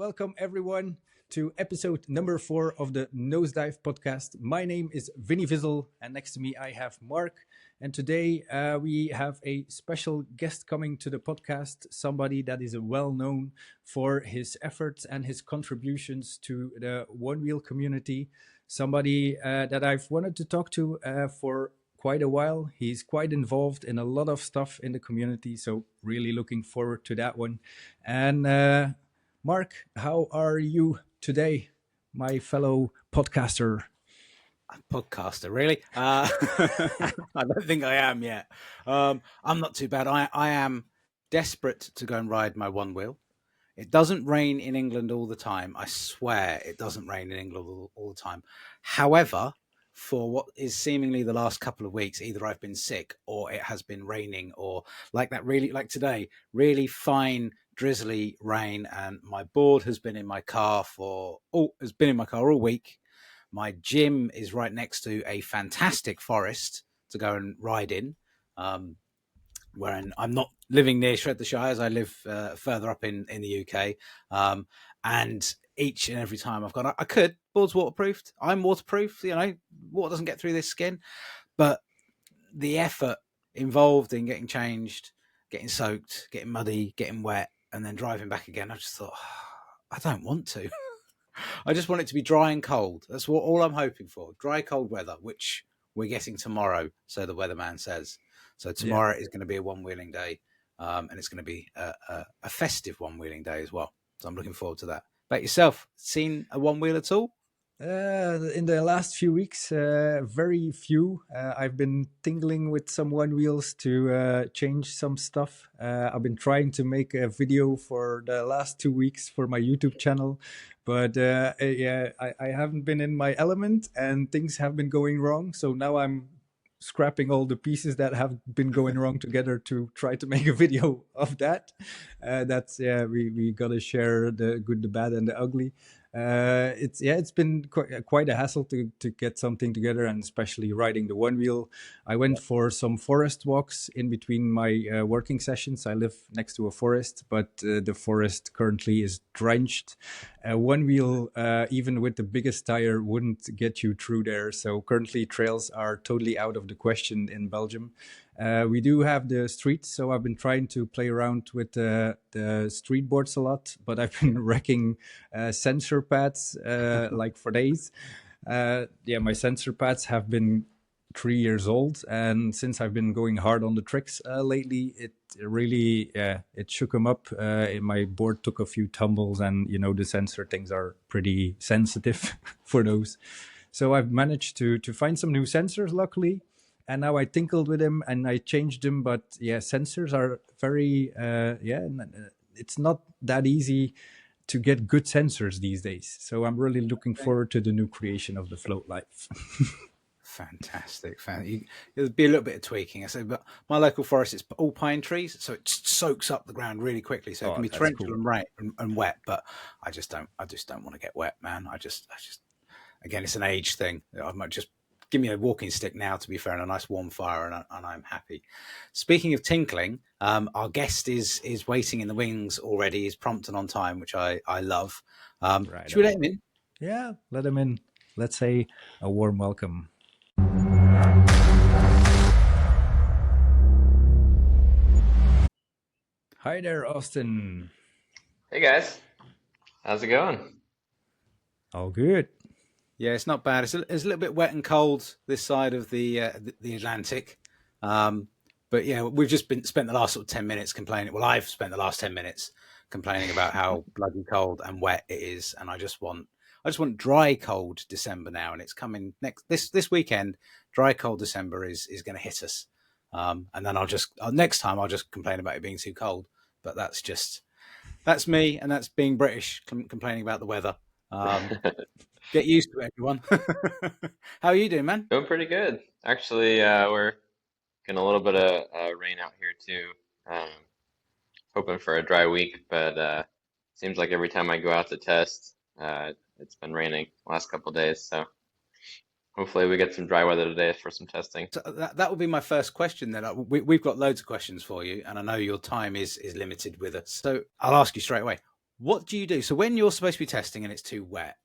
welcome everyone to episode number 4 of the Nosedive podcast. My name is Vinie and next to me I have Mark. And today we have a special guest coming to the podcast, somebody that is well known for his efforts and his contributions to the Onewheel community, somebody that I've wanted to talk to for quite a while. He's quite involved in a lot of stuff in the community, so really looking forward to that one. And Mark, how are you today, my fellow podcaster? Podcaster, really? I don't think I am yet. I'm not too bad. I am desperate to go and ride my Onewheel. It doesn't rain in England all the time. I swear it doesn't rain in England all the time. However, for what is seemingly the last couple of weeks, either I've been sick or it has been raining, or like today, really fine drizzly rain, and my board has been in my car all week. My gym is right next to a fantastic forest to go and ride in, where I'm not living near Shires. I live further up in the UK, and each and every time I've gone, board's waterproofed. I'm waterproof. Water doesn't get through this skin, but the effort involved in getting changed, getting soaked, getting muddy, getting wet, and then driving back again, I just thought, I don't want to. I just want it to be dry and cold. That's all I'm hoping for. Dry, cold weather, which we're getting tomorrow, so the weatherman says. So tomorrow is going to be a one-wheeling day, and it's going to be a festive one-wheeling day as well. So I'm looking forward to that. About yourself, seen a one-wheel at all? In the last few weeks, very few. I've been tingling with some Onewheels to change some stuff. I've been trying to make a video for the last 2 weeks for my YouTube channel, but I haven't been in my element and things have been going wrong. So now I'm scrapping all the pieces that have been going wrong together to try to make a video of that. We gotta share the good, the bad, and the ugly. It's been quite a hassle to get something together, and especially riding the Onewheel. I went for some forest walks in between my working sessions. I live next to a forest, but the forest currently is drenched. Onewheel, even with the biggest tire, wouldn't get you through there. So currently trails are totally out of the question in Belgium. We do have the streets, so I've been trying to play around with the street boards a lot, but I've been wrecking sensor pads like for days. My sensor pads have been 3 years old, and since I've been going hard on the tricks lately, it really it shook them up. My board took a few tumbles, and the sensor things are pretty sensitive for those. So I've managed to find some new sensors, luckily. And now I tinkled with them and I changed them. But sensors are very, it's not that easy to get good sensors these days. So I'm really looking forward to the new creation of the Float Life. Fantastic. There'll be a little bit of tweaking. I say, but my local forest is all pine trees, so it soaks up the ground really quickly. So it can be torrential and rain and wet. But I just don't want to get wet, man. I just, again, it's an age thing. I might just give me a walking stick now, to be fair, and a nice warm fire, and I'm happy. Speaking of tinkling, our guest is waiting in the wings already. He's prompt and on time, which I love. Right, should we let him in? Yeah, let him in. Let's say a warm welcome. Hi there, Austen. Hey guys, how's it going? All good. Yeah, it's not bad. It's a little bit wet and cold this side of the Atlantic, but yeah, we've just spent the last sort of 10 minutes complaining. Well, I've spent the last 10 minutes complaining about how bloody cold and wet it is, and I just want dry, cold December now, and it's coming this weekend. Dry, cold December is going to hit us, and then next time I'll just complain about it being too cold. But that's me, and that's being British complaining about the weather. Get used to it, everyone. How are you doing, man? Doing pretty good. Actually, we're getting a little bit of rain out here too. Hoping for a dry week, but seems like every time I go out to test, it's been raining the last couple of days. So hopefully we get some dry weather today for some testing. So that would be my first question then. We've got loads of questions for you, and I know your time is limited with us. So I'll ask you straight away. What do you do? So when you're supposed to be testing and it's too wet,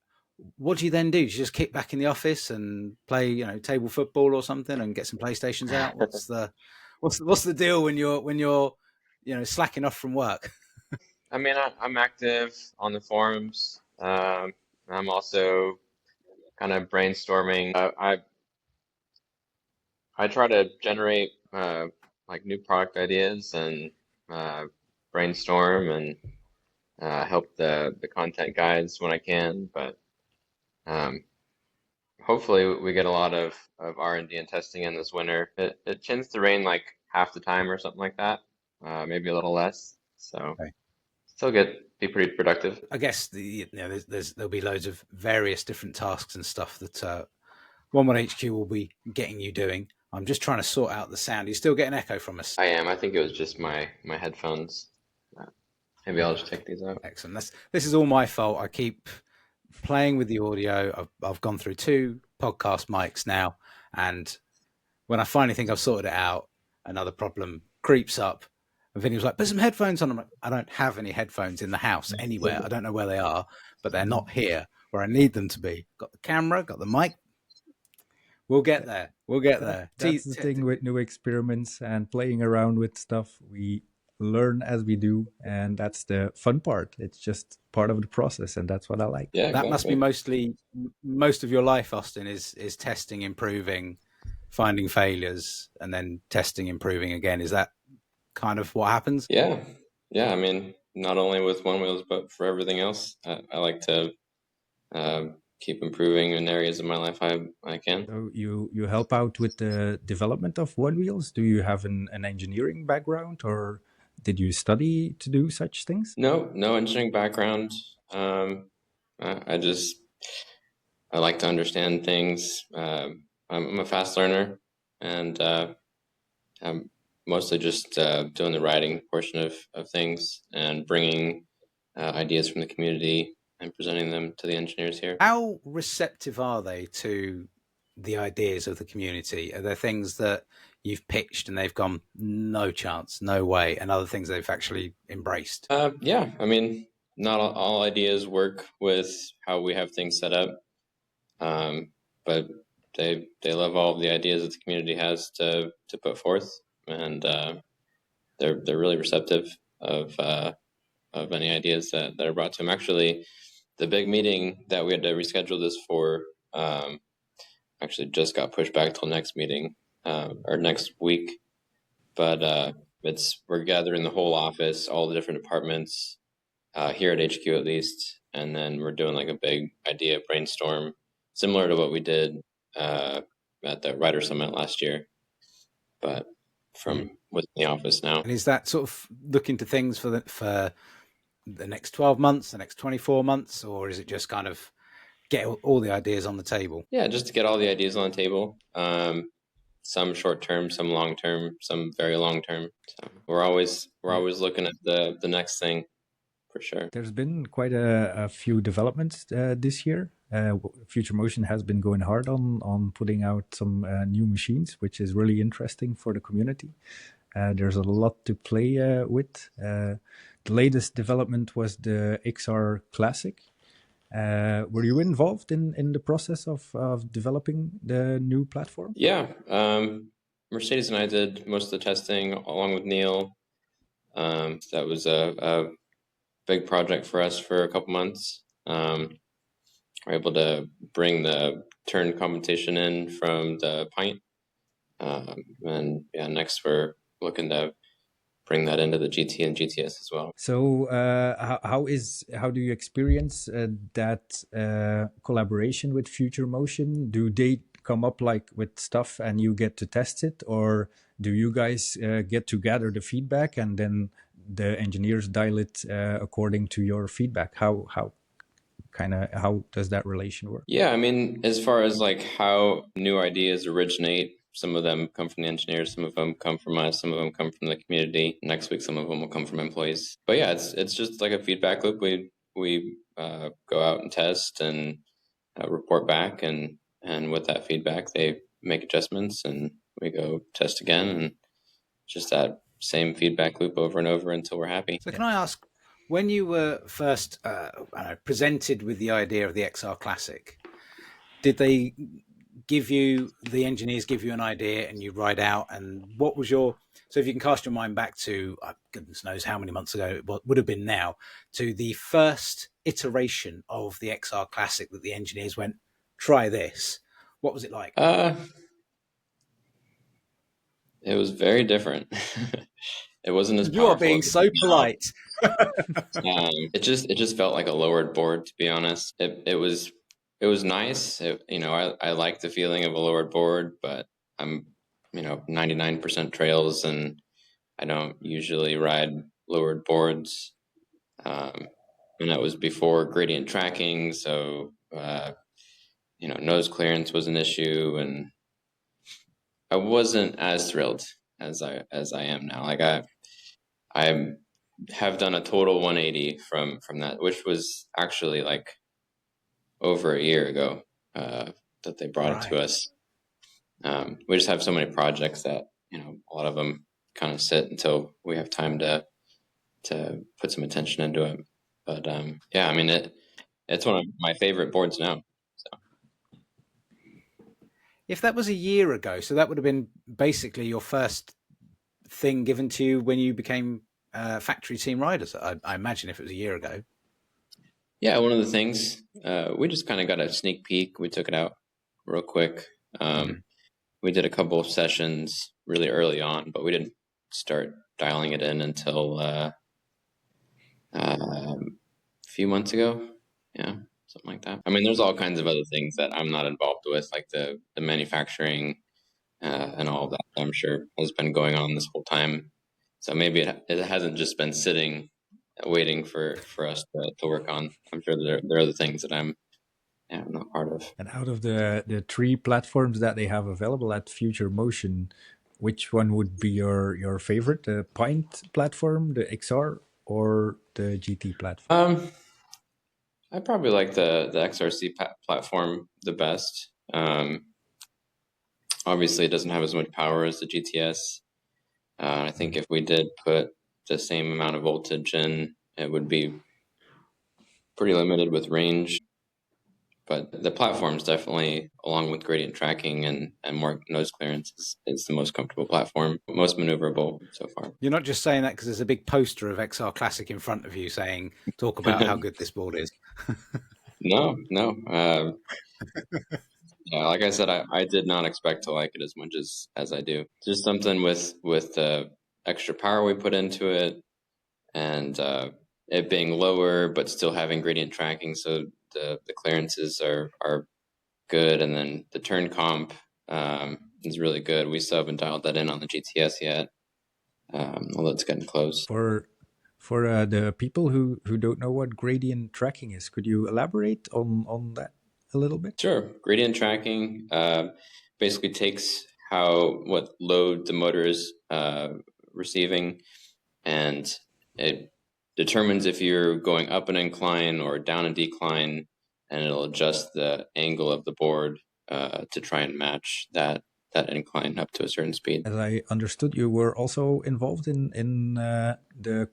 what do you then do? Do you just kick back in the office and play, table football or something and get some PlayStations out? What's the deal when you're slacking off from work? I mean, I'm active on the forums. I'm also kind of brainstorming. I try to generate like new product ideas and uh, brainstorm and help the content guides when I can. But um, hopefully we get a lot of R&D and testing in this winter. It tends to rain like half the time or something like that, maybe a little less. So Okay. still be pretty productive. I guess there'll be loads of various different tasks and stuff that One HQ will be getting you doing. I'm just trying to sort out the sound. You still get an echo from us? I am. I think it was just my headphones. Maybe I'll just take these out. Excellent. This is all my fault. I keep playing with the audio. I've gone through 2 podcast mics now, and when I finally think I've sorted it out, another problem creeps up. And Vinny was like, "Put some headphones on." I'm like, "I don't have any headphones in the house anywhere. I don't know where they are, but they're not here where I need them to be. Got the camera, got the mic. We'll get there. We'll get there." That's the thing with new experiments and playing around with stuff. We learn as we do, and that's the fun part. It's just part of the process, and that's what I like. Yeah, that must be most of your life, Austen, is testing, improving, finding failures, and then testing, improving again. Is that kind of what happens? Yeah. I mean, not only with Onewheels, but for everything else, I like to keep improving in areas of my life I can. So you help out with the development of Onewheels. Do you have an engineering background, or did you study to do such things? No engineering background. I like to understand things. I'm a fast learner, and I'm mostly just doing the writing portion of things and bringing ideas from the community and presenting them to the engineers here. How receptive are they to the ideas of the community? Are there things that you've pitched and they've gone, no chance, no way, and other things they've actually embraced? Yeah, I mean, not all ideas work with how we have things set up, but they love all of the ideas that the community has to put forth, and they're really receptive of any ideas that are brought to them. Actually, the big meeting that we had to reschedule this for actually just got pushed back till next meeting or next week. But we're gathering the whole office, all the different departments here at HQ at least, and then we're doing like a big idea brainstorm, similar to what we did at the Writer Summit last year, but from within the office now. And is that sort of looking to things for the next 12 months, the next 24 months, or is it just kind of get all the ideas on the table? Yeah, just to get all the ideas on the table. Some short term, some long term, some very long term. So we're always looking at the next thing, for sure. There's been quite a few developments this year. Future Motion has been going hard on putting out some new machines, which is really interesting for the community. There's a lot to play with. The latest development was the XR Classic. Were you involved in the process of developing the new platform? Yeah, Mercedes and I did most of the testing along with Neil. That was a big project for us for a couple months. We're able to bring the turn compensation in from the Pint. And yeah, next we're looking to bring that into the GT and GTS as well. So how do you experience that collaboration with Future Motion? Do they come up like with stuff and you get to test it, or do you guys get to gather the feedback and then the engineers dial it according to your feedback? How does that relation work? Yeah, I mean, as far as like how new ideas originate, some of them come from the engineers, some of them come from us, some of them come from the community. Next week, some of them will come from employees. But yeah, it's just like a feedback loop. We go out and test and report back, and with that feedback, they make adjustments, and we go test again, and just that same feedback loop over and over until we're happy. So can I ask, When you were first presented with the idea of the XR Classic, did they the engineers give you an idea and you ride out? And what was so if you can cast your mind back to, goodness knows how many months ago it would have been now, to the first iteration of the XR Classic that the engineers went, try this. What was it like? It was very different. It wasn't as You are powerful being as so polite. it just felt like a lowered board, to be honest. It was nice. I like the feeling of a lowered board, but I'm 99% trails, and I don't usually ride lowered boards. And that was before gradient tracking, so nose clearance was an issue, and I wasn't as thrilled as I am now. Like I have done a total 180 from that, which was actually like over a year ago that they brought it to us. We just have so many projects that a lot of them kind of sit until we have time to put some attention into it. But yeah, I mean it's one of my favorite boards now. So. If that was a year ago, so that would have been basically your first thing given to you when you became factory team riders, I imagine, if it was a year ago. Yeah, one of the things, we just kind of got a sneak peek. We took it out real quick. We did a couple of sessions really early on, but we didn't start dialing it in until a few months ago. Yeah, something like that. I mean, there's all kinds of other things that I'm not involved with, like the manufacturing and all of that, I'm sure has been going on this whole time. So maybe it hasn't just been sitting waiting for us to work on. I'm sure there are other things that I'm not part of. And out of the three platforms that they have available at Future Motion, which one would be your favorite? The Pint platform, the XR, or the GT platform? I probably like the XRC platform the best. Obviously, it doesn't have as much power as the GTS. I think if we did put the same amount of voltage in, it would be pretty limited with range. But the platform's definitely, along with gradient tracking and more nose clearance, is the most comfortable platform, most maneuverable so far. You're not just saying that because there's a big poster of XR Classic in front of you saying, talk about how good this board is. No. Yeah, like I said, I did not expect to like it as much as I do. Just something with the extra power we put into it, and it being lower but still having gradient tracking, so the clearances are good, and then the turn comp is really good. We still haven't dialed that in on the GTS yet, although it's getting close. For the people who don't know what gradient tracking is, could you elaborate on that a little bit? Sure. Gradient tracking basically takes what load the motor is receiving, and it determines if you're going up an incline or down a decline, and it'll adjust the angle of the board to try and match that incline up to a certain speed. As I understood, you were also involved in the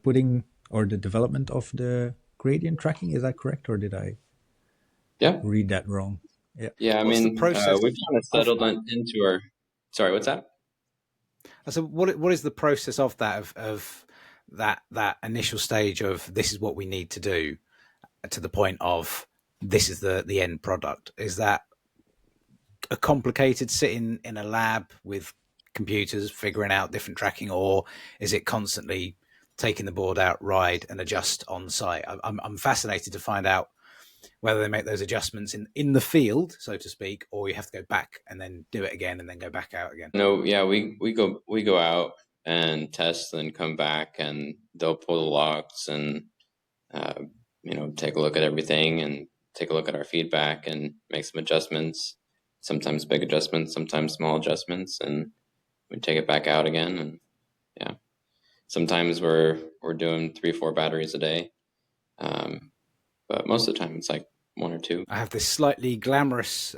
putting or the development of the gradient tracking. Is that correct, or did I read that wrong? Yeah. I mean, we've kind of settled into our. Sorry, what's that? So what is the process of that of that initial stage of this is what we need to do to the point of this is the end product? Is that a complicated sitting in a lab with computers figuring out different tracking, or is it constantly taking the board out, ride, and adjust on site? I'm fascinated to find out whether they make those adjustments in the field, so to speak, or you have to go back and then do it again and then go back out again. No, yeah, we go out and test and come back, and they'll pull the logs and take a look at everything and take a look at our feedback and make some adjustments. Sometimes big adjustments, sometimes small adjustments, and we take it back out again. And yeah, sometimes we're doing 3-4 batteries a day, but most of the time it's like 1 or 2. I have this slightly glamorous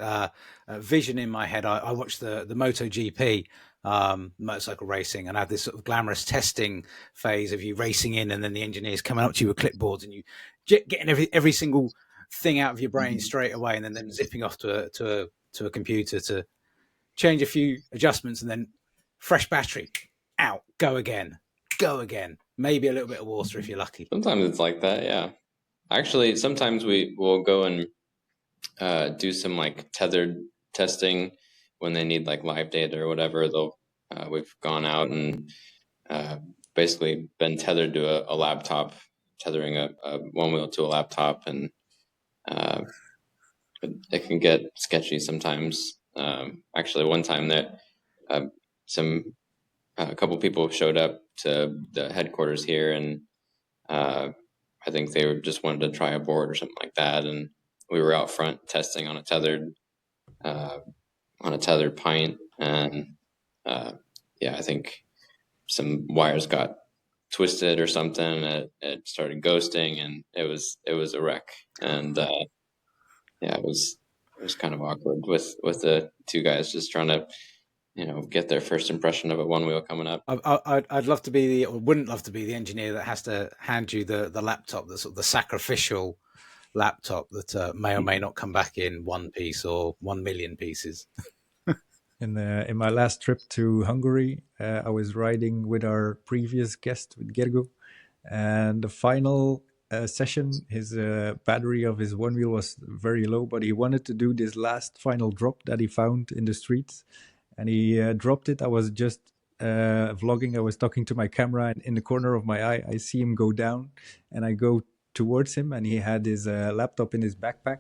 vision in my head. I watched the MotoGP motorcycle racing, and had this sort of glamorous testing phase of you racing in, and then the engineers coming up to you with clipboards and you getting every single thing out of your brain straight away, and then them zipping off to a computer to change a few adjustments, and then fresh battery, out, go again, maybe a little bit of water if you're lucky. Sometimes it's like that, yeah. Actually, sometimes we will go and do some like tethered testing when they need like live data or whatever. We've gone out and basically been tethered to a laptop, tethering a one wheel to a laptop, and it can get sketchy sometimes. Actually, one time that a couple people showed up to the headquarters here, and I think they just wanted to try a board or something like that, and we were out front testing on a tethered pint, and yeah, I think some wires got twisted or something, and it started ghosting, and it was a wreck, and yeah, it was kind of awkward with the two guys just trying to get their first impression of a one wheel coming up. I'd love to be wouldn't love to be the engineer that has to hand you the laptop, the sort of the sacrificial laptop that may or may not come back in one piece or 1 million pieces. In my last trip to Hungary, I was riding with our previous guest, with Gergo, and the final session, his battery of his one wheel was very low, but he wanted to do this last final drop that he found in the streets, and he dropped it. I was just vlogging. I was talking to my camera, and in the corner of my eye, I see him go down, and I go towards him, and he had his laptop in his backpack,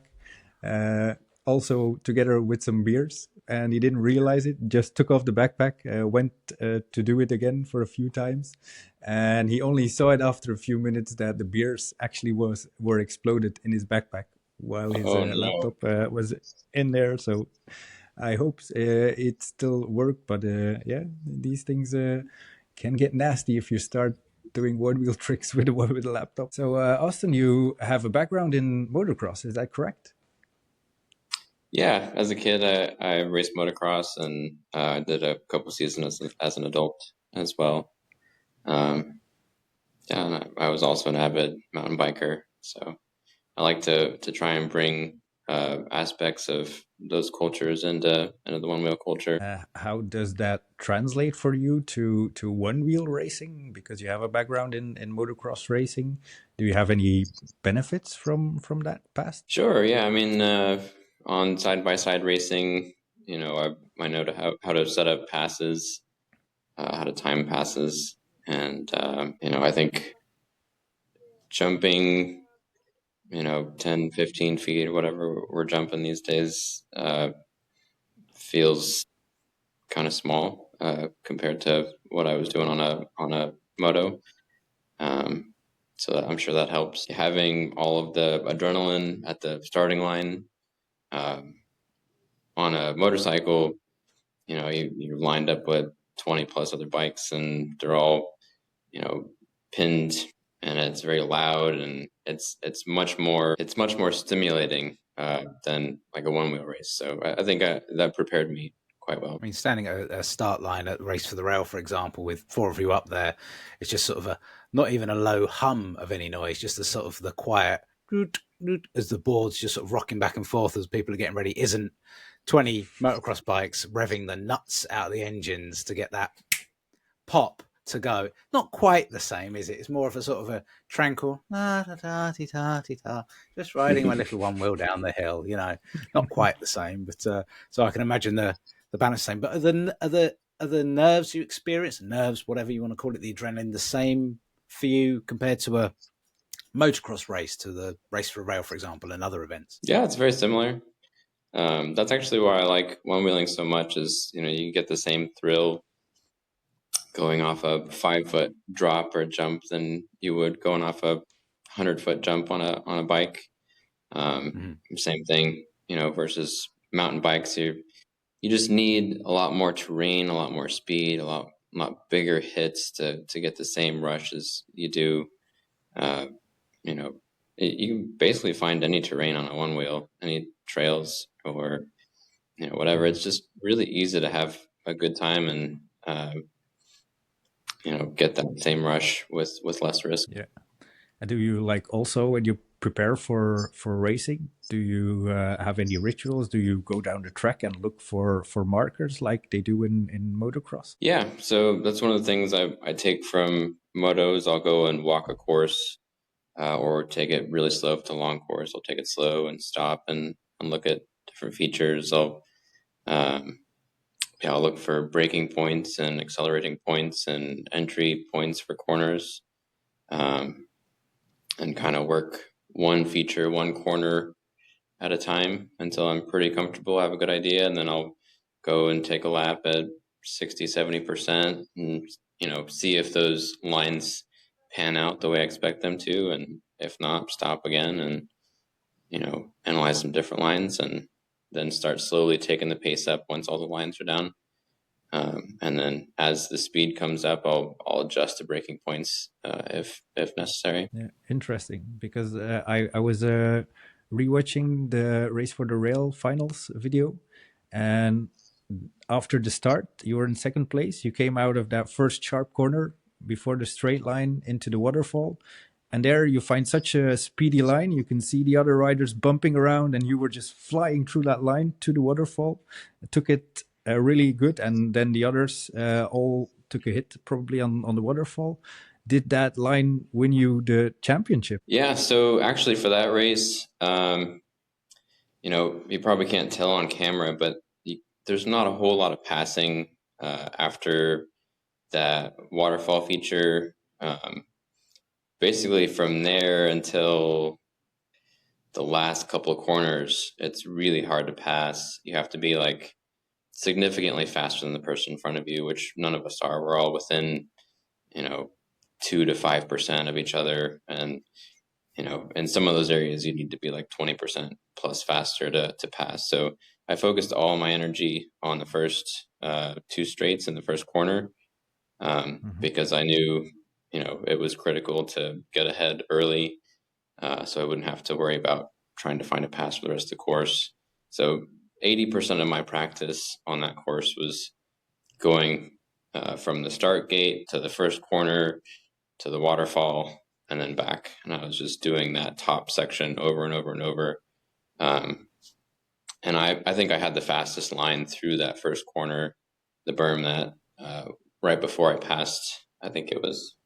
also together with some beers, and he didn't realize it, just took off the backpack, went to do it again for a few times, and he only saw it after a few minutes that the beers actually were exploded in his backpack while his laptop was in there. So I hope it still worked, but yeah, these things can get nasty if you start doing one wheel tricks with a laptop. So Austen, you have a background in motocross, is that correct? Yeah, as a kid, I raced motocross, and did a couple seasons as an adult as well. Yeah, and I was also an avid mountain biker, so I like to try and bring aspects of those cultures into the one wheel culture. How does that translate for you to one wheel racing? Because you have a background in motocross racing. Do you have any benefits from that past? Sure. Yeah. I mean, on side by side racing, I know how to set up passes, how to time passes, and I think jumping 10, 15 feet or whatever we're jumping these days feels kind of small compared to what I was doing on a moto. So I'm sure that helps. Having all of the adrenaline at the starting line on a motorcycle, you're lined up with 20 plus other bikes, and they're all pinned, and it's very loud, and it's much more stimulating than like a one wheel race. So I think that prepared me quite well. I mean, standing at a start line at Race for the Rail, for example, with 4 of you up there, it's just sort of not even a low hum of any noise, just the sort of the quiet as the board's just sort of rocking back and forth as people are getting ready. Isn't 20 motocross bikes revving the nuts out of the engines to get that pop to go. Not quite the same, is it? It's more of a sort of a tranquil, just riding my little one wheel down the hill, not quite the same, but so I can imagine the balance same. But are the nerves you experience, whatever you want to call it, the adrenaline, the same for you compared to a motocross race, to the Race for a Rail, for example, and other events? Yeah, it's very similar. That's actually why I like one wheeling so much, is you get the same thrill going off a 5-foot drop or jump than you would going off a 100-foot jump on a bike. Same thing, versus mountain bikes. You just need a lot more terrain, a lot more speed, a lot bigger hits to get the same rush as you do. You can basically find any terrain on a one wheel, any trails or whatever. It's just really easy to have a good time, and get that same rush with less risk. Yeah. And do you like also when you prepare for racing? Do you have any rituals? Do you go down the track and look for markers like they do in motocross? Yeah, so that's one of the things I take from motos. I'll go and walk a course, or take it really slow if it's a long course. I'll take it slow and stop and look at different features. I'll look for braking points and accelerating points and entry points for corners, and kind of work one feature, one corner at a time until I'm pretty comfortable, I have a good idea, and then I'll go and take a lap at 60, 70% and, see if those lines pan out the way I expect them to, and if not, stop again and, analyze some different lines and then start slowly taking the pace up once all the lines are down. And then as the speed comes up, I'll adjust the braking points if necessary. Yeah, interesting, because I was rewatching the Race for the Rail finals video, and after the start, you were in second place. You came out of that first sharp corner before the straight line into the waterfall, and there you find such a speedy line. You can see the other riders bumping around, and you were just flying through that line to the waterfall. Took it really good, and then the others all took a hit probably on the waterfall. Did that line win you the championship? Yeah, so actually for that race, you probably can't tell on camera, but there's not a whole lot of passing after that waterfall feature. Basically from there until the last couple of corners, it's really hard to pass. You have to be like significantly faster than the person in front of you, which none of us are. We're all within, 2 to 5% of each other. And, in some of those areas, you need to be like 20% plus faster to pass. So I focused all my energy on the first two straights in the first corner, because I knew, it was critical to get ahead early, so I wouldn't have to worry about trying to find a pass for the rest of the course. So 80% of my practice on that course was going from the start gate to the first corner to the waterfall and then back. And I was just doing that top section over and over and over. And I think I had the fastest line through that first corner, the berm that right before I passed, I think it was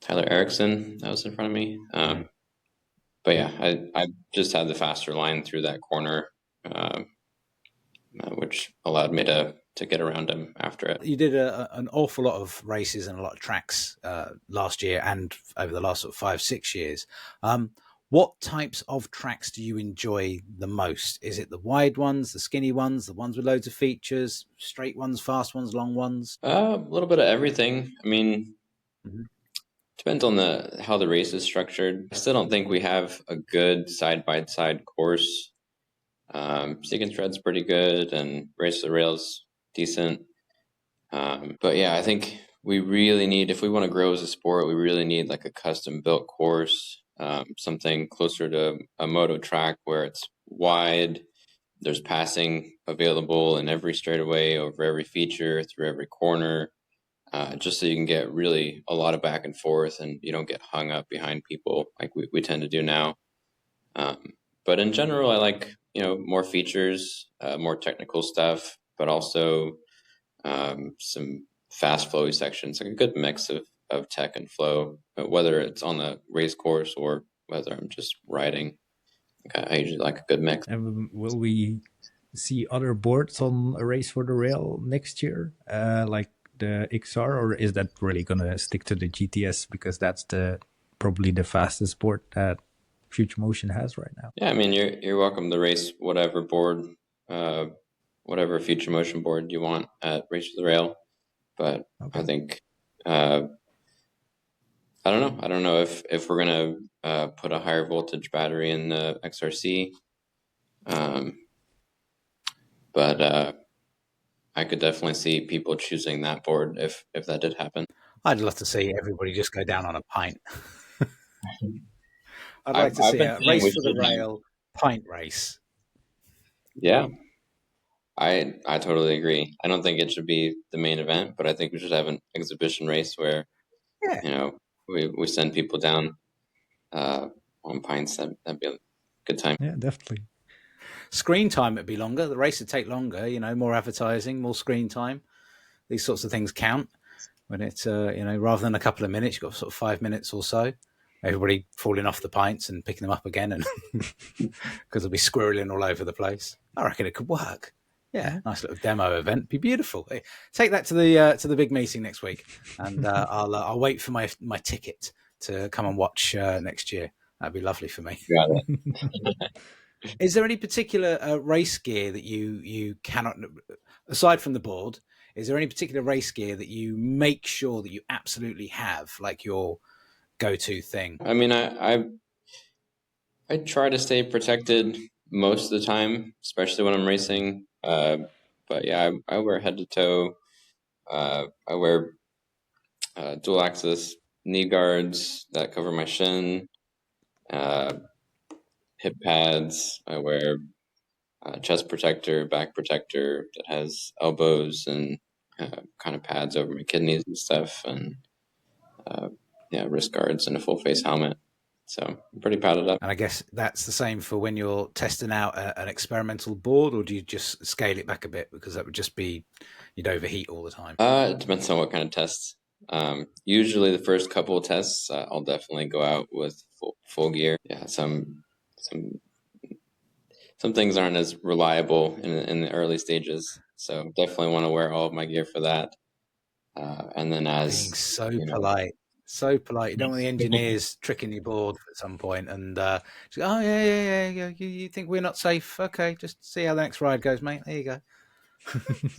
Tyler Erickson that was in front of me. But yeah, I just had the faster line through that corner, which allowed me to get around him after it. You did an awful lot of races and a lot of tracks last year and over the last sort of 5-6 years. What types of tracks do you enjoy the most? Is it the wide ones, the skinny ones, the ones with loads of features, straight ones, fast ones, long ones? A little bit of everything. I mean, depends on how the race is structured. I still don't think we have a good side-by-side course. Seek and Shred's pretty good, and Race to the Rail's decent. But yeah, I think we really need, if we want to grow as a sport, we really need like a custom-built course, something closer to a moto track where it's wide, there's passing available in every straightaway, over every feature, through every corner. Just so you can get really a lot of back and forth and you don't get hung up behind people like we tend to do now. But in general, I like, more features, more technical stuff, but also some fast flowy sections, like a good mix of tech and flow, whether it's on the race course or whether I'm just riding. I usually like a good mix. And will we see other boards on a Race for the Rail next year, like the XR, or is that really going to stick to the GTS because that's probably the fastest board that Future Motion has right now? Yeah, I mean, you're welcome to race whatever board, whatever Future Motion board you want at Race to the Rail. But okay. I think I don't know if we're gonna put a higher voltage battery in the XRC, but I could definitely see people choosing that board if that did happen. I'd love to see everybody just go down on a pint. I'd like to see a Race for the Rail pint race. Yeah. I totally agree. I don't think it should be the main event, but I think we should have an exhibition race where, Yeah. you know, we send people down on pints. That'd be a good time. Yeah, definitely. Screen time would be longer. The race would take longer. You know, more advertising, more screen time. These sorts of things count when it's you know, rather than a couple of minutes, you've got sort of 5 minutes or so. Everybody falling off the pints and picking them up again, and because they'll be squirreling all over the place. I reckon it could work. Yeah, nice little demo event. Be beautiful. Take that to the big meeting next week, and I'll wait for my ticket to come and watch next year. That'd be lovely for me. Got it. Is there any particular race gear that you cannot, aside from the board? Is there any particular race gear that you make sure that you absolutely have, like your go-to thing? I mean, I try to stay protected most of the time, especially when I'm racing. But yeah, I wear head to toe. I wear dual axis knee guards that cover my shin, hip pads. I wear chest protector, back protector that has elbows and kind of pads over my kidneys and stuff, and yeah, wrist guards and a full face helmet. So I'm pretty padded up. And I guess that's the same for when you're testing out an experimental board, or do you just scale it back a bit, because that would just be, you'd overheat all the time? It depends on what kind of tests. Usually the first couple of tests, I'll definitely go out with full gear. Yeah, some things aren't as reliable in the early stages, so definitely want to wear all of my gear for that. And then as being so polite. So polite. You don't want the engineers tricking your board at some point and oh yeah. You think we're not safe? Okay, just see how the next ride goes, mate. There you go.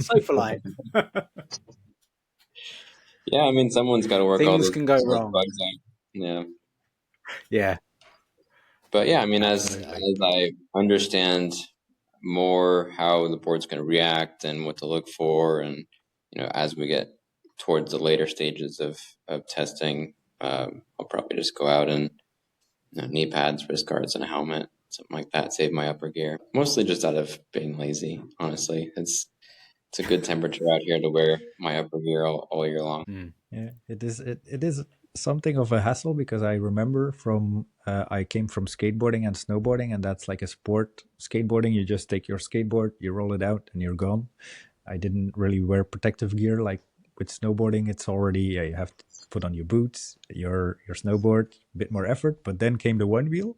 So polite. Yeah, I mean, someone's got to work all Things those can go wrong. bugs out. Yeah. Yeah. But yeah, I mean, as I understand more how the board's going to react and what to look for, and as we get towards the later stages of testing, I'll probably just go out and knee pads, wrist guards, and a helmet, something like that. Save my upper gear, mostly just out of being lazy. Honestly, it's a good temperature out here to wear my upper gear all year long. Yeah, it is something of a hassle, because I remember from I came from skateboarding and snowboarding, and that's like a sport. Skateboarding, you just take your skateboard, you roll it out, and you're gone. I didn't really wear protective gear like with snowboarding. It's already, you have to put on your boots, your snowboard, a bit more effort. But then came the Onewheel,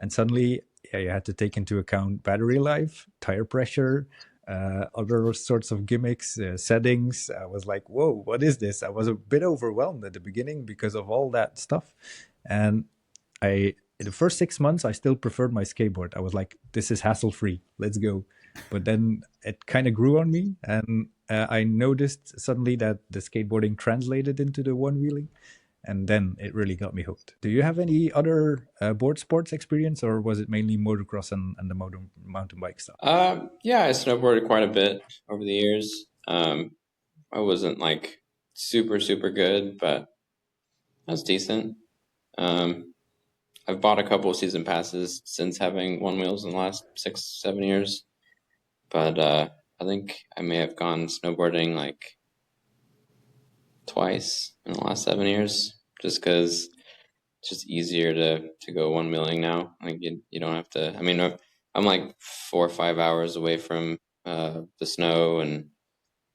and suddenly you had to take into account battery life, tire pressure, other sorts of gimmicks, settings. I was like, whoa, what is this? I was a bit overwhelmed at the beginning because of all that stuff. And in the first 6 months, I still preferred my skateboard. I was like, this is hassle-free, let's go. But then it kind of grew on me, and I noticed suddenly that the skateboarding translated into the Onewheeling, and then it really got me hooked. Do you have any other board sports experience, or was it mainly motocross and the mountain bike stuff? Yeah, I snowboarded quite a bit over the years. I wasn't like super good, but I was decent. I've bought a couple of season passes since having Onewheels in the last 6-7 years, but I think I may have gone snowboarding like twice in the last 7 years, just because it's just easier to go Onewheeling now. Like you don't have to. I mean, I'm like 4 or 5 hours away from the snow, and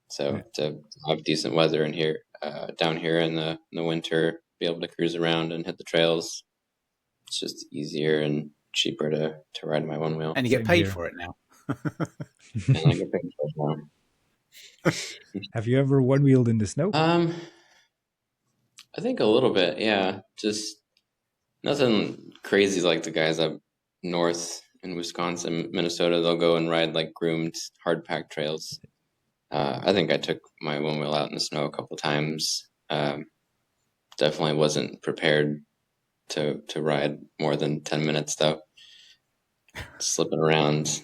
so to have decent weather in here, down here in the winter, be able to cruise around and hit the trails. It's just easier and cheaper to ride my Onewheel. And you get paid for it now. And I get paid for it now. Have you ever Onewheeled in the snow? I think a little bit, yeah. Just nothing crazy like the guys up north in Wisconsin, Minnesota. They'll go and ride like groomed, hard packed trails. I think I took my Onewheel out in the snow a couple times. Definitely wasn't prepared to ride more than 10 minutes though. Slipping around,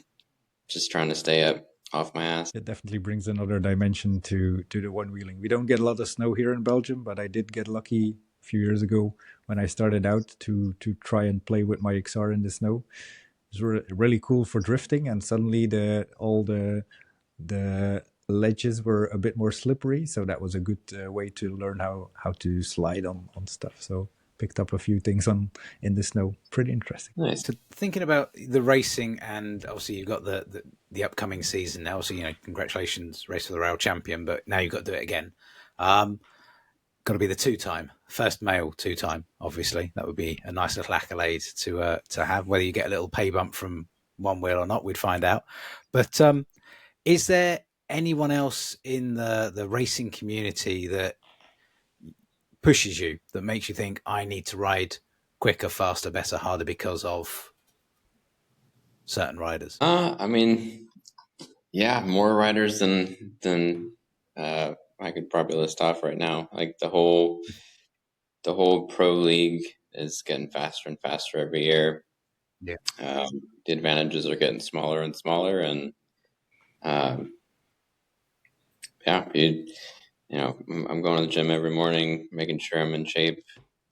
just trying to stay up off my ass. It definitely brings another dimension to the Onewheeling. We don't get a lot of snow here in Belgium, but I did get lucky a few years ago when I started out to try and play with my XR in the snow. It was really cool for drifting, and suddenly all the the ledges were a bit more slippery, so that was a good way to learn how to slide on stuff. So picked up a few things in the snow. Pretty interesting. Nice. So thinking about the racing, and obviously you've got the upcoming season now. So congratulations, race for the Rail Champion, but now you've got to do it again. Got to be the two-time, first male two-time. Obviously, that would be a nice little accolade to have. Whether you get a little pay bump from Onewheel or not, we'd find out. But is there anyone else in the racing community that pushes you, that makes you think I need to ride quicker, faster, better, harder because of certain riders? I mean, yeah, more riders than I could probably list off right now. Like the whole pro league is getting faster and faster every year. Yeah. The advantages are getting smaller and smaller, and yeah, I'm going to the gym every morning, making sure I'm in shape.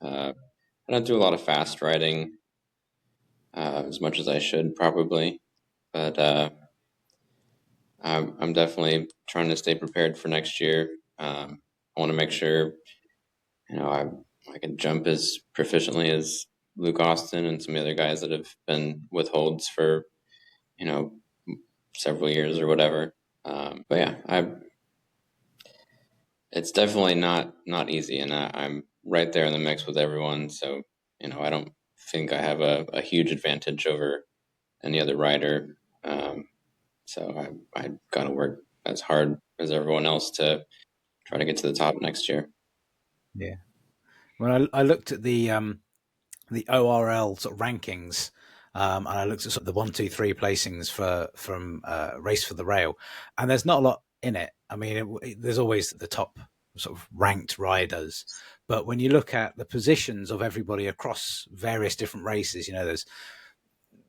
I don't do a lot of fast riding as much as I should probably, but I'm definitely trying to stay prepared for next year. I want to make sure I can jump as proficiently as Luke Austin and some of the other guys that have been with holds for several years or whatever. But yeah, it's definitely not easy, and I'm right there in the mix with everyone. So I don't think I have a huge advantage over any other rider. So I got to work as hard as everyone else to try to get to the top next year. Yeah. When I looked at the ORL sort of rankings, and I looked at sort of the 1, 2, 3 placings from Race for the Rail, and there's not a lot in it. I mean, there's always the top sort of ranked riders, but when you look at the positions of everybody across various different races, there's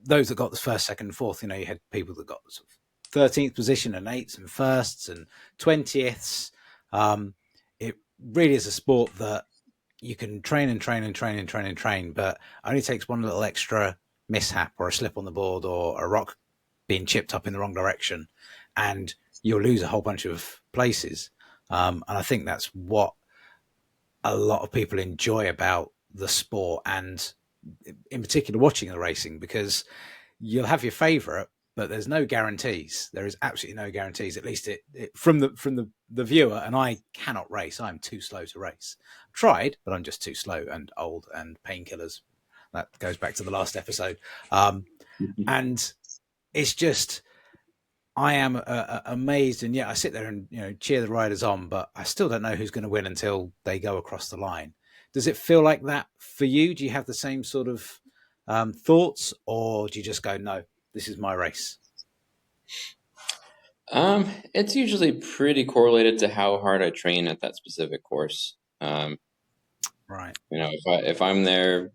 those that got the first, second, fourth. You had people that got sort of 13th position and 8th and 1st and 20ths. It really is a sport that you can train and train and train and train and train, but only takes one little extra mishap or a slip on the board or a rock being chipped up in the wrong direction, and you'll lose a whole bunch of places. And I think that's what a lot of people enjoy about the sport, and in particular watching the racing, because you'll have your favorite, but there's no guarantees. There is absolutely no guarantees, at least from the viewer. And I cannot race. I'm too slow to race. I've tried, but I'm just too slow and old and painkillers. That goes back to the last episode. And it's just, I am amazed. And yeah, I sit there and cheer the riders on, but I still don't know who's going to win until they go across the line. Does it feel like that for you? Do you have the same sort of thoughts, or do you just go, no, this is my race? It's usually pretty correlated to how hard I train at that specific course. Right. If I'm there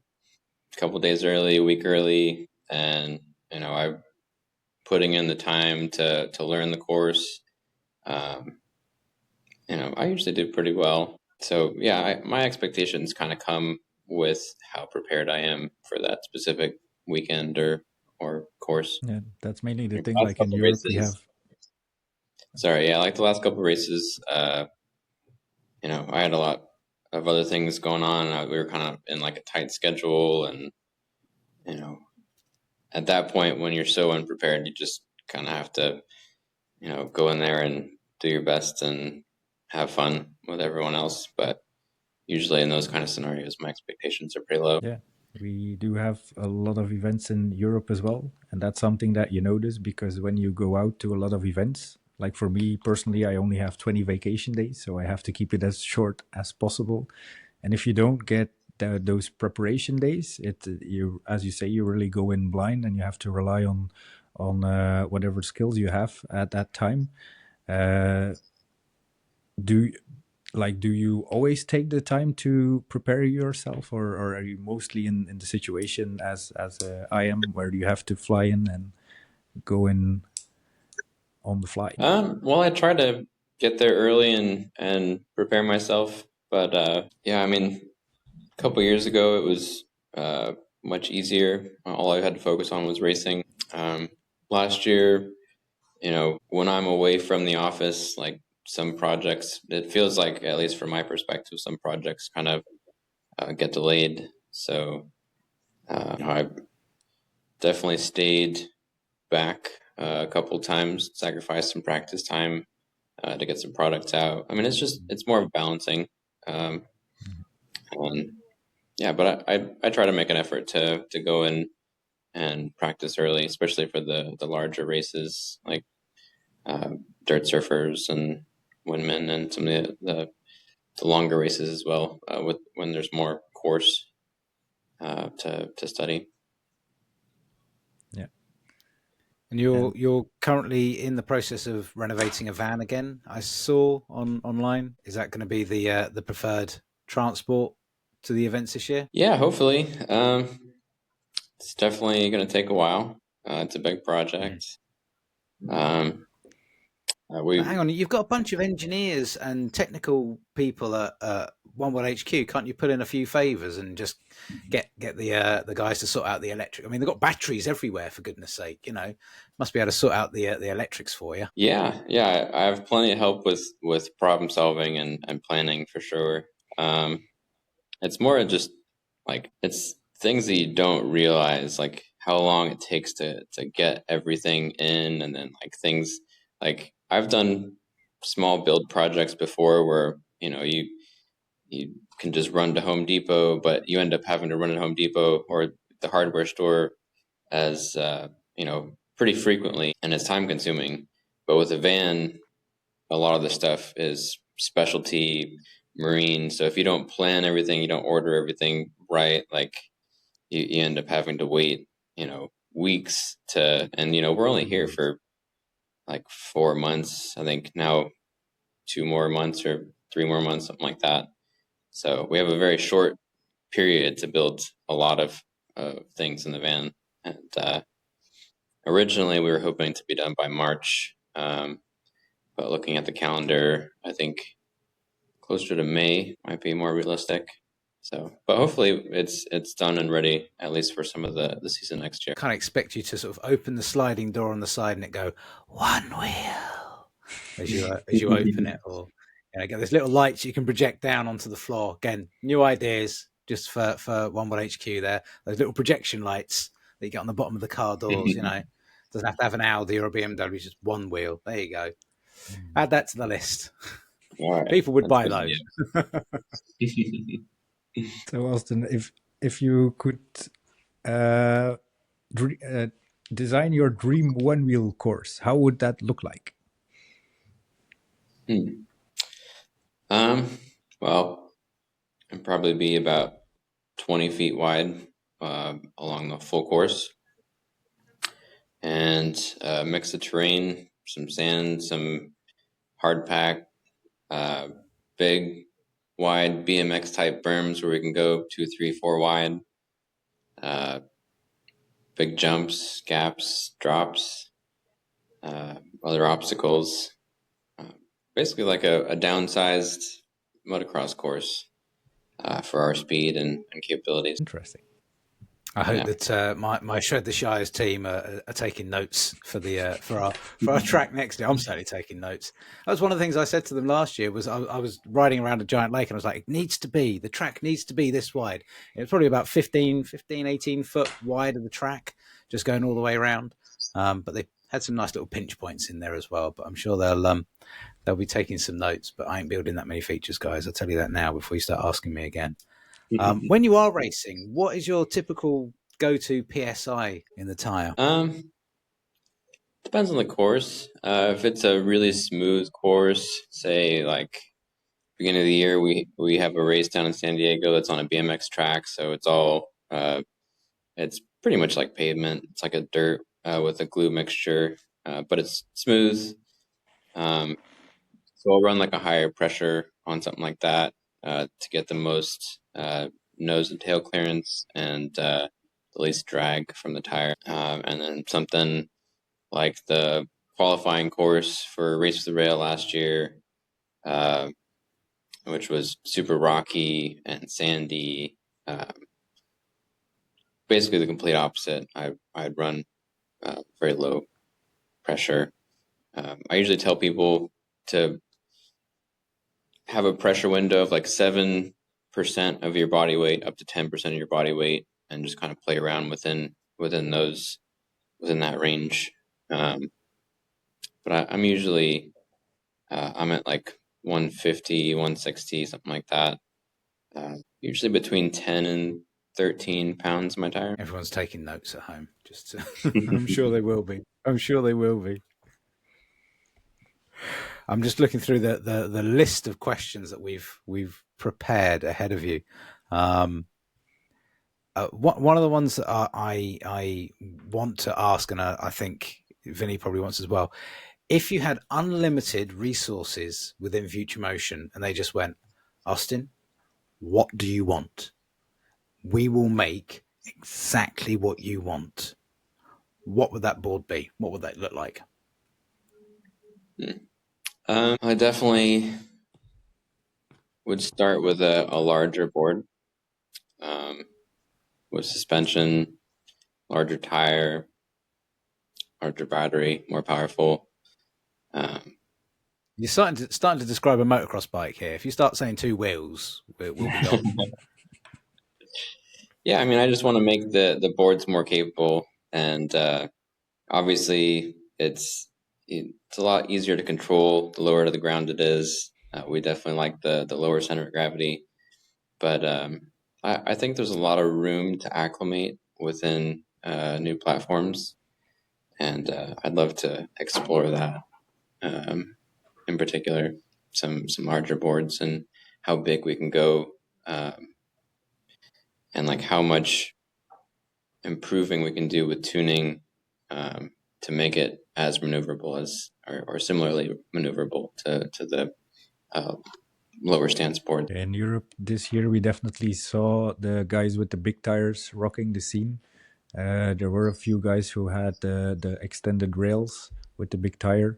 a couple days early, a week early, and I'm putting in the time to learn the course, I usually do pretty well. So yeah, my expectations kind of come with how prepared I am for that specific weekend or course. Yeah, that's mainly the thing. Last Like in couple Europe, we races- have. Sorry, yeah, like the last couple of races, I had a lot of other things going on. We were kind of in like a tight schedule, and at that point when you're so unprepared, you just kind of have to, go in there and do your best and have fun with everyone else. But usually in those kind of scenarios, my expectations are pretty low. Yeah, we do have a lot of events in Europe as well, and that's something that you notice, because when you go out to a lot of events, like for me personally, I only have 20 vacation days, so I have to keep it as short as possible. And if you don't get those preparation days, as you say, you really go in blind, and you have to rely on whatever skills you have at that time. Do you always take the time to prepare yourself, or are you mostly in the situation as I am, where you have to fly in and go in on the fly? Well, I try to get there early and prepare myself, but yeah, I mean, a couple years ago it was much easier. All I had to focus on was racing. Last year, when I'm away from the office, like some projects, it feels like, at least from my perspective, some projects kind of get delayed. So I definitely stayed back a couple times, sacrificed some practice time to get some products out. I mean, it's more of balancing. And yeah, but I try to make an effort to go in and practice early, especially for the larger races, like dirt surfers and windmen, and some of the longer races as well, with when there's more course to study. Yeah. And you're currently in the process of renovating a van again, I saw online. Is that going to be the preferred transport to the events this year? Yeah, hopefully. It's definitely going to take a while. It's a big project. Hang on, you've got a bunch of engineers and technical people at Onewheel HQ. Can't you put in a few favors and just get the guys to sort out the electric? I mean, they've got batteries everywhere, for goodness sake. Must be able to sort out the electrics for you. Yeah. I have plenty of help with problem solving and planning for sure. It's more just like, it's things that you don't realize, like how long it takes to get everything in, and then like things like I've done small build projects before where you can just run to Home Depot, but you end up having to run to Home Depot or the hardware store as pretty frequently, and it's time consuming. But with a van, a lot of the stuff is specialty marine, so if you don't plan everything, you don't order everything right, like you end up having to wait weeks and we're only here for like 4 months, I think now, 2 more months or 3 more months, something like that. So we have a very short period to build a lot of things in the van. And originally we were hoping to be done by March, but looking at the calendar, I think closer to May might be more realistic. So, but hopefully it's done and ready, at least for some of the season next year. I can't expect you to sort of open the sliding door on the side and it go Onewheel as you open it, or get those little lights you can project down onto the floor. Again, new ideas just for Onewheel HQ there. Those little projection lights that you get on the bottom of the car doors. Doesn't have to have an Audi or a BMW, just Onewheel. There you go. Add that to the list. All right. People would buy those. So Austin, if you could design your dream Onewheel course, how would that look like? Well, it'd probably be about 20 feet wide along the full course, and mix of terrain, some sand, some hard pack, big wide BMX type berms where we can go 2, 3, 4 wide, big jumps, gaps, drops, other obstacles, basically like a downsized motocross course for our speed and capabilities. Interesting. I hope that my Shred the Shires team are taking notes for the for our track next year. I'm certainly taking notes. That was one of the things I said to them last year. Was I was riding around a giant lake and I was like, the track needs to be this wide. It was probably about 18 foot wide of the track, just going all the way around. But they had some nice little pinch points in there as well. But I'm sure they'll be taking some notes. But I ain't building that many features, guys. I'll tell you that now before you start asking me again. When you are racing, what is your typical go-to PSI in the tire? Depends on the course. If it's a really smooth course, say like beginning of the year, we have a race down in San Diego that's on a BMX track, so it's all it's pretty much like pavement. It's like a dirt with a glue mixture, but it's smooth. So I'll run like a higher pressure on something like that to get the most nose and tail clearance and the least drag from the tire. And then something like the qualifying course for Race to the Rail last year, which was super rocky and sandy. Basically the complete opposite. I'd run very low pressure. I usually tell people to have a pressure window of like 7% of your body weight up to 10% of your body weight, and just kind of play around within that range. But I'm usually I'm at like 150, 160, something like that. Usually between 10 and 13 pounds my tire. Everyone's taking notes at home. I'm sure they will be. I'm sure they will be. I'm just looking through the list of questions that we've prepared ahead of you. One of the ones that I want to ask, and I think Vinny probably wants as well. If you had unlimited resources within Future Motion and they just went, Austen, what do you want? We will make exactly what you want. What would that board be? What would that look like? I definitely would start with a larger board, with suspension, larger tire, larger battery, more powerful. You're starting to describe a motocross bike here. If you start saying 2 wheels, we'll be gone. Yeah, I mean, I just want to make the boards more capable, and obviously it's a lot easier to control the lower to the ground it is. We definitely like the lower center of gravity, but I think there's a lot of room to acclimate within new platforms, and I'd love to explore that. In particular, some larger boards and how big we can go, and like how much improving we can do with tuning to make it as maneuverable as or similarly maneuverable to the lower stance board. In Europe this year, we definitely saw the guys with the big tires rocking the scene. There were a few guys who had the extended rails with the big tire,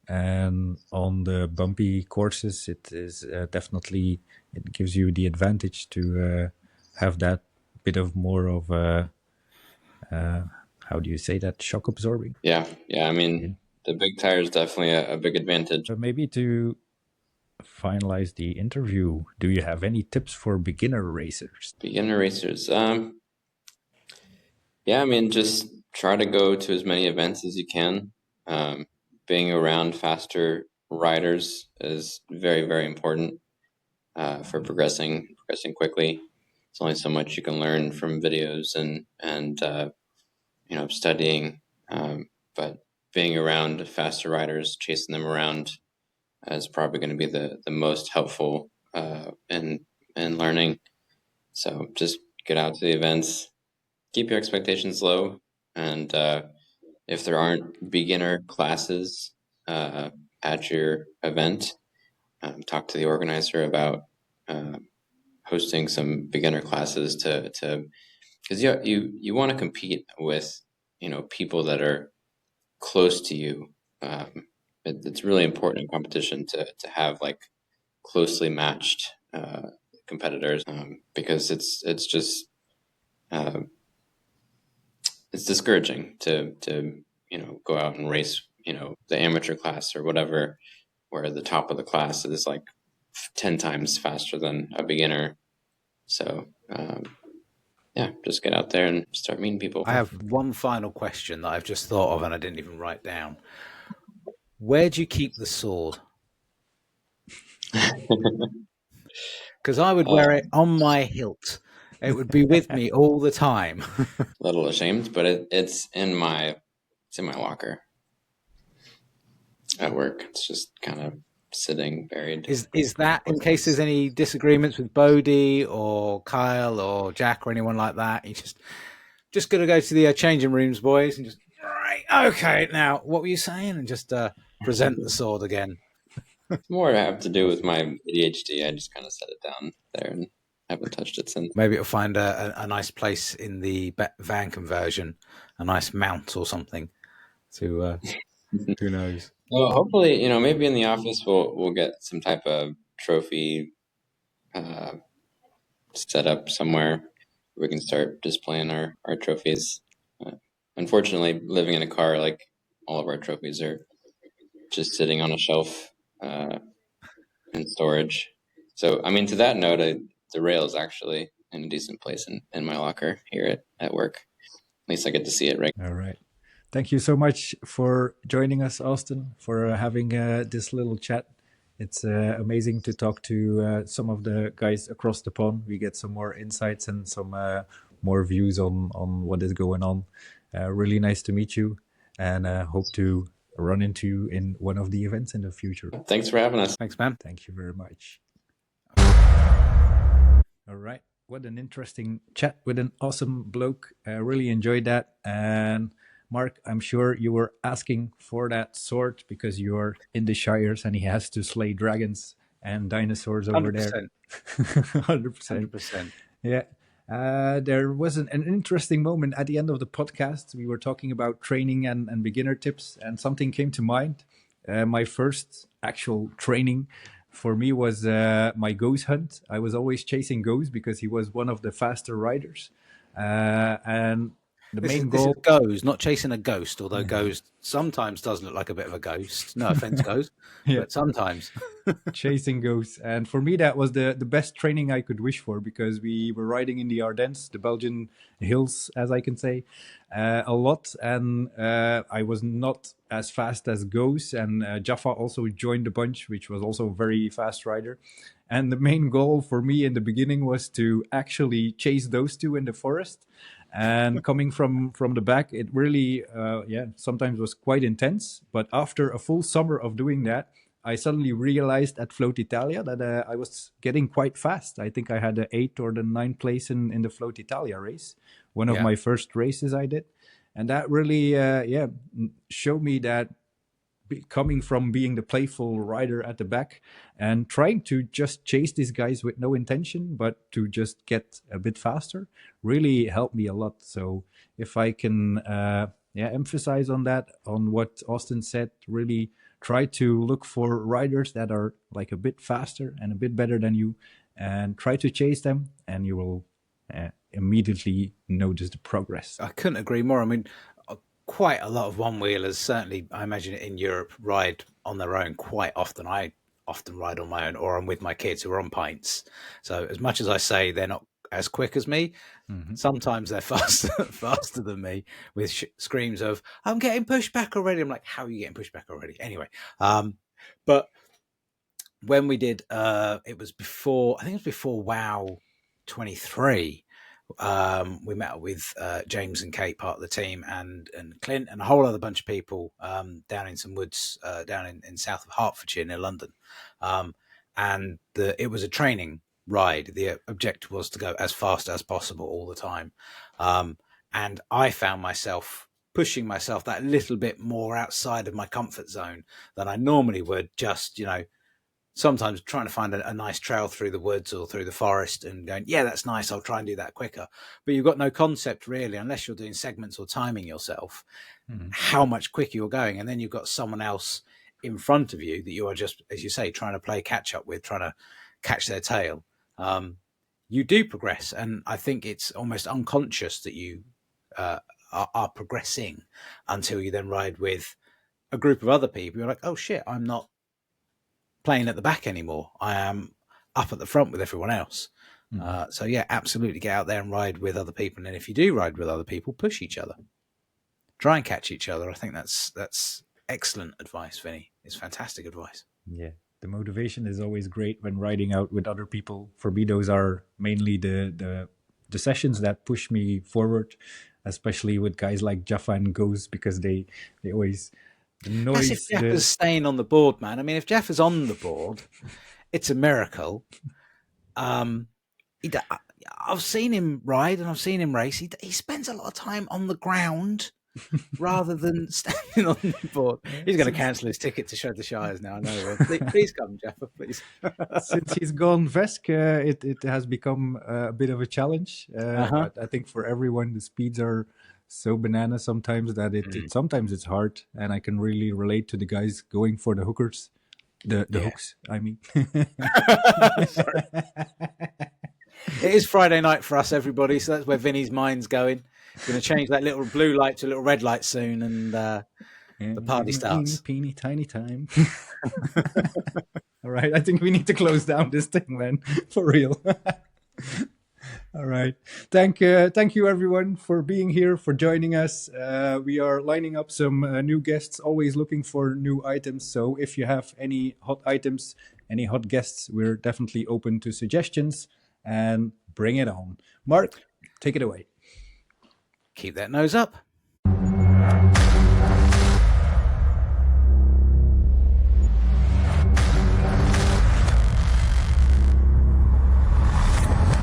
and on the bumpy courses, it is definitely, it gives you the advantage to have that bit of more of a how do you say that, shock absorbing. Yeah. I mean, the big tire is definitely a big advantage. But maybe to finalize the interview, do you have any tips for beginner racers? Beginner racers, yeah, I mean, just try to go to as many events as you can. Being around faster riders is very, very important for progressing quickly. It's only so much you can learn from videos and studying, but being around faster riders, chasing them around, is probably going to be the most helpful in learning. So just get out to the events, keep your expectations low, and if there aren't beginner classes at your event, talk to the organizer about hosting some beginner classes to because you want to compete with people that are close to you. It's really important in competition to have like closely matched competitors, because it's just it's discouraging to go out and race the amateur class or whatever, where the top of the class is like 10 times faster than a beginner. So yeah, just get out there and start meeting people. I have one final question that I've just thought of and I didn't even write down. Where do you keep the sword? Because I would wear it on my hilt. It would be with me all the time. A little ashamed, but it's in my locker at work. It's just kind of sitting buried. Is that in case there's any disagreements with Bodie or Kyle or Jack or anyone like that? You just gonna go to the changing rooms, boys, and just right. Okay, now what were you saying? And just present the sword again. It's more to have to do with my ADHD. I just kind of set it down there and haven't touched it since. Maybe it'll find a nice place in the van conversion, a nice mount or something. To who knows? Well, hopefully, maybe in the office we'll get some type of trophy set up somewhere where we can start displaying our trophies. Unfortunately, living in a car, like all of our trophies are just sitting on a shelf in storage. So, I mean, to that note, the rail is actually in a decent place in my locker here at work. At least I get to see it right. All right. Thank you so much for joining us, Austin, for having this little chat. It's amazing to talk to some of the guys across the pond. We get some more insights and some more views on what is going on. Really nice to meet you, and hope to run into you in one of the events in the future. Thanks for having us. Thanks, man. Thank you very much. All right. What an interesting chat with an awesome bloke. I really enjoyed that. And Mark, I'm sure you were asking for that sword because you're in the Shires and he has to slay dragons and dinosaurs over 100%. there. 100%. 100%. Yeah. There was an interesting moment at the end of the podcast. We were talking about training and beginner tips, and something came to mind. My first actual training for me was my goose hunt. I was always chasing goose because he was one of the faster riders. And the main goal... This is goes, not chasing a ghost, although ghost sometimes does look like a bit of a ghost. No offense, ghost, but sometimes. Chasing goes. And for me, that was the best training I could wish for, because we were riding in the Ardennes, the Belgian hills, as I can say, a lot. And I was not as fast as Goes. And Jaffa also joined the bunch, which was also a very fast rider. And the main goal for me in the beginning was to actually chase those two in the forest. And coming from the back, it really, sometimes was quite intense. But after a full summer of doing that, I suddenly realized at Float Italia that I was getting quite fast. I think I had the 8th or the 9th place in the Float Italia race, one of my first races I did. And that really, showed me that coming from being the playful rider at the back and trying to just chase these guys with no intention, but to just get a bit faster, really helped me a lot. So if I can emphasize on that, on what Austin said, really try to look for riders that are like a bit faster and a bit better than you, and try to chase them, and you will immediately notice the progress. I couldn't agree more. I mean, quite a lot of one-wheelers, certainly I imagine in Europe, ride on their own quite often. I often ride on my own, or I'm with my kids who are on pints. So as much as I say they're not as quick as me, sometimes they're faster than me, with screams of, I'm getting pushed back already. I'm like, how are you getting pushed back already? Anyway, but when we did, it was before, I think it was before WOW 23, we met up with James and Kate, part of the team, and Clint and a whole other bunch of people down in some woods down in south of Hertfordshire near London. And it was a training ride. The objective was to go as fast as possible all the time. And I found myself pushing myself that little bit more outside of my comfort zone than I normally would, just, sometimes trying to find a nice trail through the woods or through the forest and going, yeah, that's nice, I'll try and do that quicker. But you've got no concept really, unless you're doing segments or timing yourself, how much quicker you're going. And then you've got someone else in front of you that you are just, as you say, trying to play catch up with, trying to catch their tail. You do progress. And I think it's almost unconscious that you are progressing until you then ride with a group of other people. You're like, oh shit, I'm not playing at the back anymore. I am up at the front with everyone else. So yeah, absolutely get out there and ride with other people. And if you do ride with other people, push each other, try and catch each other. I think that's excellent advice, Vinny. It's fantastic advice. Yeah. The motivation is always great when riding out with other people. For me, those are mainly the sessions that push me forward, especially with guys like Jaffa and Goes, because they always... The noise, as if Jeff is staying on the board, man. I mean, if Jeff is on the board, it's a miracle. I've seen him ride and I've seen him race. He spends a lot of time on the ground rather than standing on the board. He's going to cancel his ticket to show the Shires now. I know. Please come, Jeff, please. Since he's gone Vesk, it has become a bit of a challenge. But I think for everyone, the speeds are so banana sometimes that sometimes it's hard, and I can really relate to the guys going for the hookers, the hooks. I mean, it is Friday night for us, everybody. So that's where Vinny's mind's going. He's going to change that little blue light to a little red light soon, and The party starts. Teeny tiny time. All right, I think we need to close down this thing, man, for real. All right. Thank you, everyone, for being here, for joining us. We are lining up some new guests, always looking for new items. So if you have any hot items, any hot guests, we're definitely open to suggestions, and bring it on. Mark, take it away. Keep that nose up.